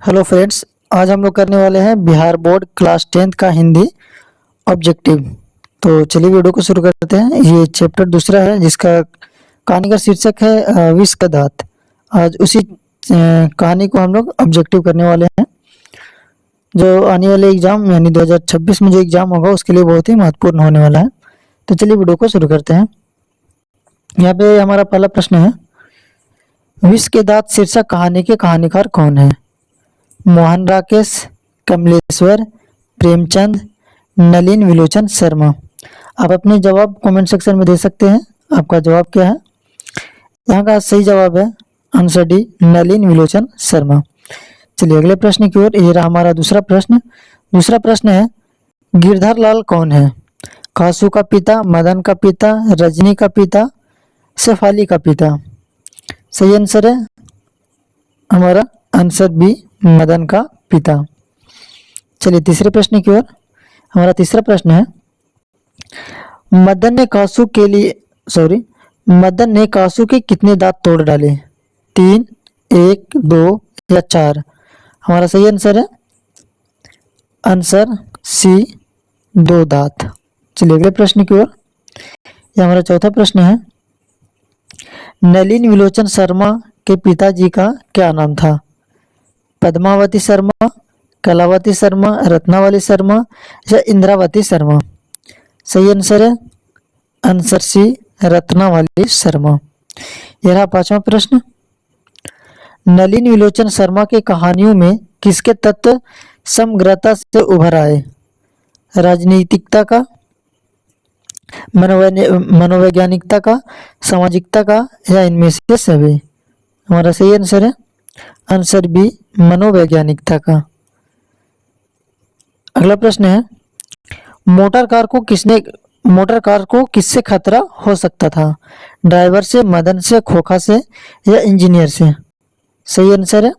Hello friends, आज हम लोग करने वाले हैं बिहार बोर्ड क्लास 10th का हिंदी ऑब्जेक्टिव। तो चलिए वीडियो को शुरू करते हैं। ये चैप्टर दूसरा है जिसका कहानी का शीर्षक है विष का दांत। आज उसी कहानी को हम लोग ऑब्जेक्टिव करने वाले हैं, जो आने वाले एग्जाम यानी 2026 में जो एग्जाम होगा उसके लिए बहुत ही महत्वपूर्ण होने वाला है। तो चलिए वीडियो को शुरू करते हैं। यहाँ पे हमारा पहला प्रश्न है, विष के दांत शीर्षक कहानी के कहानीकार कौन है? मोहन राकेश, कमलेश्वर, प्रेमचंद, नलिन विलोचन शर्मा। आप अपने जवाब कमेंट सेक्शन में दे सकते हैं। आपका जवाब क्या है? यहाँ का सही जवाब है आंसर डी, नलिन विलोचन शर्मा। चलिए अगले प्रश्न की ओर। ये रहा हमारा दूसरा प्रश्न। दूसरा प्रश्न है, गिरधर लाल कौन है? कासू का पिता, मदन का पिता, रजनी का पिता, शेफाली का पिता। सही आंसर है हमारा आंसर बी, मदन का पिता। चलिए तीसरे प्रश्न की ओर। हमारा तीसरा प्रश्न है, मदन ने कासू के कितने दांत तोड़ डाले? 3, 1, 2 या 4। हमारा सही आंसर है आंसर सी, 2 दांत। चलिए अगले प्रश्न की ओर। यह हमारा चौथा प्रश्न है, नलिन विलोचन शर्मा के पिताजी का क्या नाम था? पद्मावती शर्मा, कलावती शर्मा, रत्नावली शर्मा या इंद्रावती शर्मा। सही आंसर है आंसर सी, रत्नावली शर्मा। यह रहा पांचवा प्रश्न, नलिन विलोचन शर्मा के कहानियों में किसके तत्व समग्रता से उभर आए? राजनीतिकता का, मनोवैज्ञानिकता का, सामाजिकता का या इनमें से सभी। हमारा सही आंसर है आंसर बी, मनोवैज्ञानिकता का। अगला प्रश्न है, मोटर कार को किससे खतरा हो सकता था? ड्राइवर से, मदन से, खोखा से या इंजीनियर से। सही आंसर है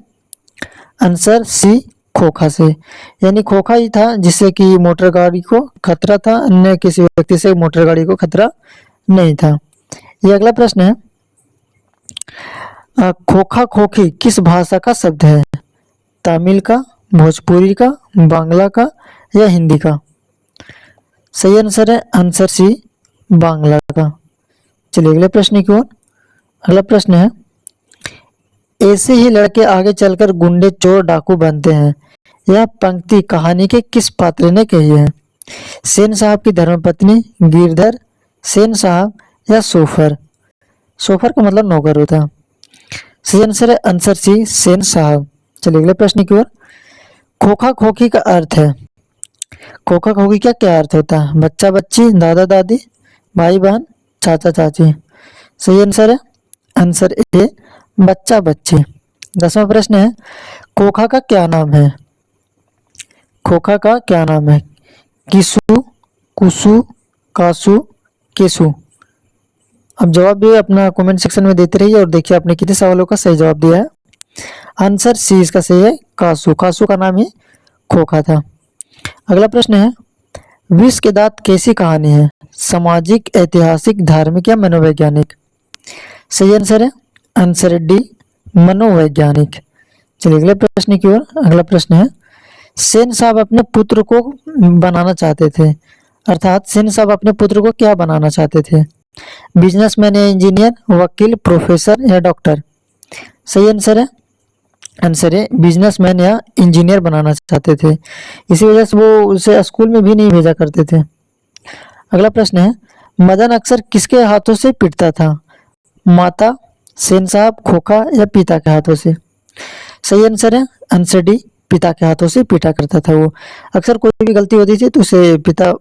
आंसर सी, खोखा से। यानी खोखा ही था जिससे कि मोटर गाड़ी को खतरा था, अन्य किसी व्यक्ति से मोटर गाड़ी को खतरा नहीं था। ये अगला प्रश्न है, खोखा खोखी किस भाषा का शब्द है? तमिल का, भोजपुरी का, बांग्ला का या हिंदी का। सही आंसर है आंसर सी, बांग्ला का। चलिए अगले प्रश्न की ओर। अगला प्रश्न है, ऐसे ही लड़के आगे चलकर गुंडे, चोर, डाकू बनते हैं। यह पंक्ति कहानी के किस पात्र ने कही है? सेन साहब की धर्मपत्नी, गिरधर, सेन साहब या सोफर। सोफर का मतलब नौकर होता है। सही आंसर है आंसर सी, सेन साहब। चलिए अगले प्रश्न की ओर। खोखा खोखी का अर्थ है, खोखा खोखी का क्या अर्थ होता है? बच्चा बच्ची, दादा दादी, भाई बहन, चाचा चाची। सही आंसर है आंसर ए, बच्चा बच्ची। 10वां प्रश्न है, खोखा का क्या नाम है? खोखा का क्या नाम है? किसु, कुसु, कासु, केसु। अब जवाब भी अपना कमेंट सेक्शन में देते रहिए और देखिए आपने कितने सवालों का सही जवाब दिया है। आंसर सी इसका सही है, कासु। कासु का नाम ही खोखा था। अगला प्रश्न है, विष के दांत कैसी कहानी है? सामाजिक, ऐतिहासिक, धार्मिक या मनोवैज्ञानिक। सही आंसर है आंसर डी, मनोवैज्ञानिक। चलिए अगले प्रश्न की ओर। अगला प्रश्न है, सेन साहब अपने पुत्र को बनाना चाहते थे, अर्थात सेन साहब अपने पुत्र को क्या बनाना चाहते थे? बिजनेसमैन या इंजीनियर, वकील, प्रोफेसर या डॉक्टर। सही आंसर है बिजनेसमैन या इंजीनियर बनाना चाहते थे। इसी वजह से वो उसे स्कूल में भी नहीं भेजा करते थे। अगला प्रश्न है, मदन अक्सर किसके हाथों से पीटता था? माता, सेन साहब, खोखा या पिता के हाथों से। सही आंसर है आंसर डी, पिता के हाथों से पीटा करता था। वो अक्सर कोई भी गलती होती थी तो उसे पिता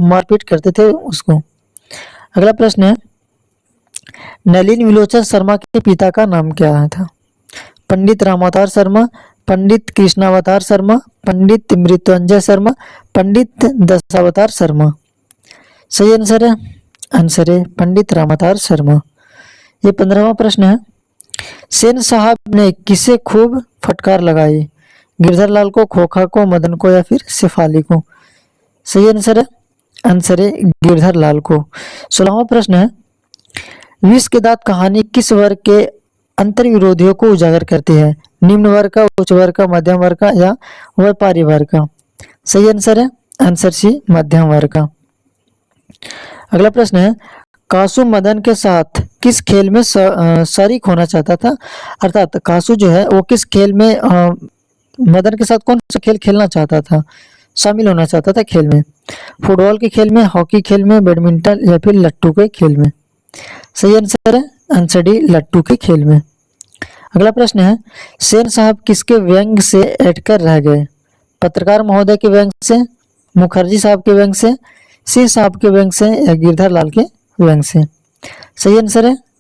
मारपीट करते थे उसको। अगला प्रश्न है, नलिन विलोचन शर्मा के पिता का नाम क्या था? पंडित रामावतार शर्मा, पंडित कृष्णावतार शर्मा, पंडित मृत्युंजय शर्मा, पंडित दशावतार शर्मा। सही आंसर है पंडित रामावतार शर्मा। ये 15वां प्रश्न है, सेन साहब ने किसे खूब फटकार लगाई? गिरधर लाल को, खोखा को, मदन को या फिर शेफाली को। सही आंसर है गिरधर लाल को। 16वां प्रश्न है, विष के दांत कहानी किस वर्ग के अंतर विरोधियों को उजागर करती है? निम्न वर्ग का, उच्च वर्ग का, मध्यम वर्ग का या व्यापारी वर्ग का? सही आंसर है आंसर सी, मध्यम वर्ग का। अगला प्रश्न है, कासू मदन के साथ किस खेल में शरीक होना चाहता था? अर्थात कासू जो है वो किस खेल में मदन के साथ कौन सा खेल खेलना चाहता था, शामिल होना चाहता था खेल में? फुटबॉल के खेल में, हॉकी खेल में, बैडमिंटन या फिर लट्टू के खेल में? सही आंसर है आंसर डी, लट्टू के खेल में। अगला प्रश्न है, सेन साहब किसके व्यंग से अटकर रह गए? पत्रकार महोदय के व्यंग से, मुखर्जी साहब के व्यंग से, सिंह साहब के व्यंग से या गिरधर लाल के व्यंग से? सही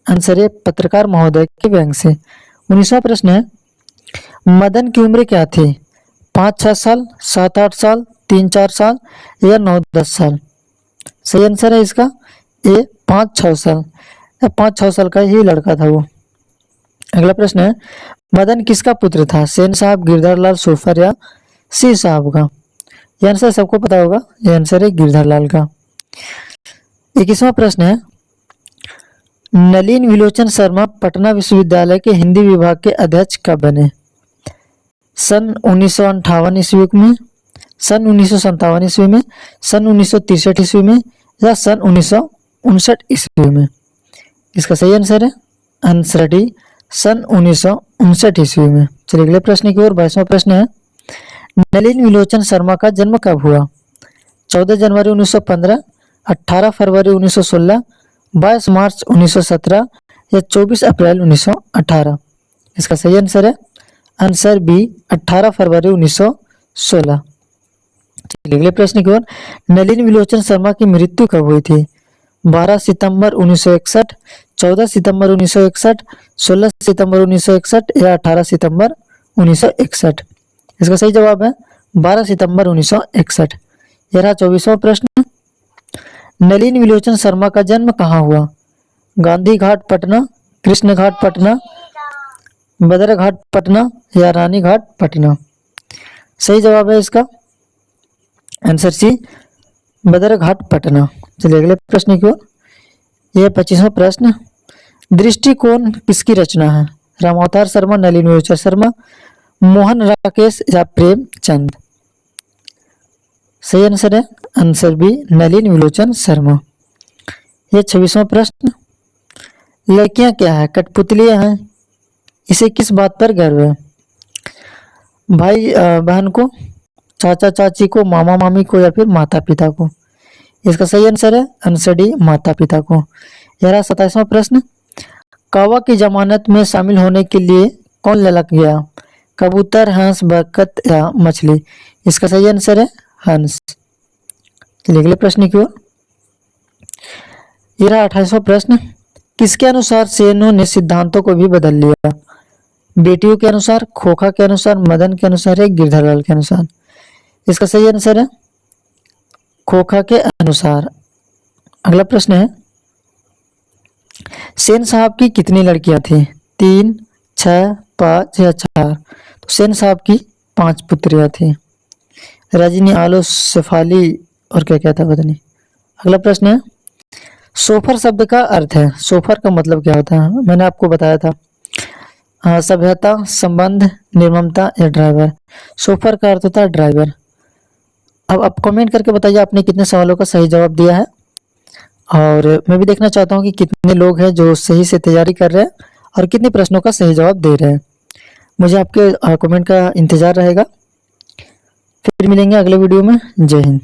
आंसर है पत्रकार महोदय के व्यंग से। 19वां प्रश्न है, मदन की उम्र क्या थी? 5-6 साल, 7-8 साल, 3-4 साल या 9-10 साल? सही आंसर है इसका ए, 5-6 साल। 5-6 साल का ही लड़का था वो। अगला प्रश्न है, मदन किसका पुत्र था? सेन साहब, गिरधर लाल, सोफर या सिंह साहब का? यह आंसर सबको पता होगा, यह आंसर है गिरधर लाल का। 21वां प्रश्न है, नलिन विलोचन शर्मा पटना विश्वविद्यालय के हिंदी विभाग के अध्यक्ष कब बने? सन 1958 ईस्वी में, सन 1957 ईस्वी में, सन 1963 ईस्वी में या सन 1959 ईस्वी में? इसका सही आंसर है आंसर डी, सन 1959 ईस्वी में। चलिए अगले प्रश्न की ओर। 22वां प्रश्न है, नलिन विलोचन शर्मा का जन्म कब हुआ? 14 जनवरी 1915, 18 फरवरी 1916, 22 मार्च 1917 या 24 अप्रैल 1918? इसका सही आंसर है आंसर बी, 18 फरवरी 1916। चलिए अगले प्रश्न की ओर। नलिन विलोचन शर्मा की मृत्यु कब हुई थी? 12 सितंबर 1961, 14 सितंबर 1961, 16 सितंबर 1961 या 18 सितंबर 1961? इसका सही जवाब है 12 सितंबर 1961। यह रहा 24वां प्रश्न। नलिन विलोचन शर्मा का जन्म कहाँ हुआ? गांधी घाट पटना, कृष्ण घाट पटना, बदर घाट पटना या रानी घाट पटना? सही जवाब है इसका आंसर सी, बदर घाट पटना। चलिए अगले प्रश्न की ओर। यह 25वां प्रश्न, दृष्टिकोण किसकी रचना है? रामावतार शर्मा, नलिन विलोचन शर्मा, मोहन राकेश या प्रेमचंद? सही आंसर है आंसर बी, नलिन विलोचन शर्मा। यह 26वां प्रश्न, लड़कियां क्या है? कठपुतलियां हैं, इसे किस बात पर गर्व है? भाई बहन को, चाचा चाची को, मामा मामी को या फिर माता पिता को? इसका सही आंसर है आंसर डी, माता पिता को। यह रहा 27वां प्रश्न, कौवा की जमानत में शामिल होने के लिए कौन ललक गया? कबूतर, हंस, बतख या मछली? इसका सही आंसर है हंस। चलिए अगले प्रश्न की ओर। यह रहा 28वां प्रश्न, किसके अनुसार सेनों ने सिद्धांतों को भी बदल लिया? बेटियों के अनुसार, खोखा के अनुसार, मदन के अनुसार या गिरधरलाल के अनुसार? इसका सही आंसर है खोखा के अनुसार। अगला प्रश्न है, सेन साहब की कितनी लड़कियां थी? 3, 6, 5 या 4? तो सेन साहब की 5 पुत्रियां थी, रजनी, आलो, शेफाली और क्या क्या था पता नहीं। अगला प्रश्न है, सोफर शब्द का अर्थ है? सोफर का मतलब क्या होता है? मैंने आपको बताया था, सभ्यता, संबंध, निर्ममता या ड्राइवर? सोफर का अर्थ होता है ड्राइवर। अब आप कमेंट करके बताइए आपने कितने सवालों का सही जवाब दिया है, और मैं भी देखना चाहता हूँ कि कितने लोग हैं जो सही से तैयारी कर रहे हैं और कितने प्रश्नों का सही जवाब दे रहे हैं। मुझे आपके कमेंट का इंतजार रहेगा। फिर मिलेंगे अगले वीडियो में। जय हिंद।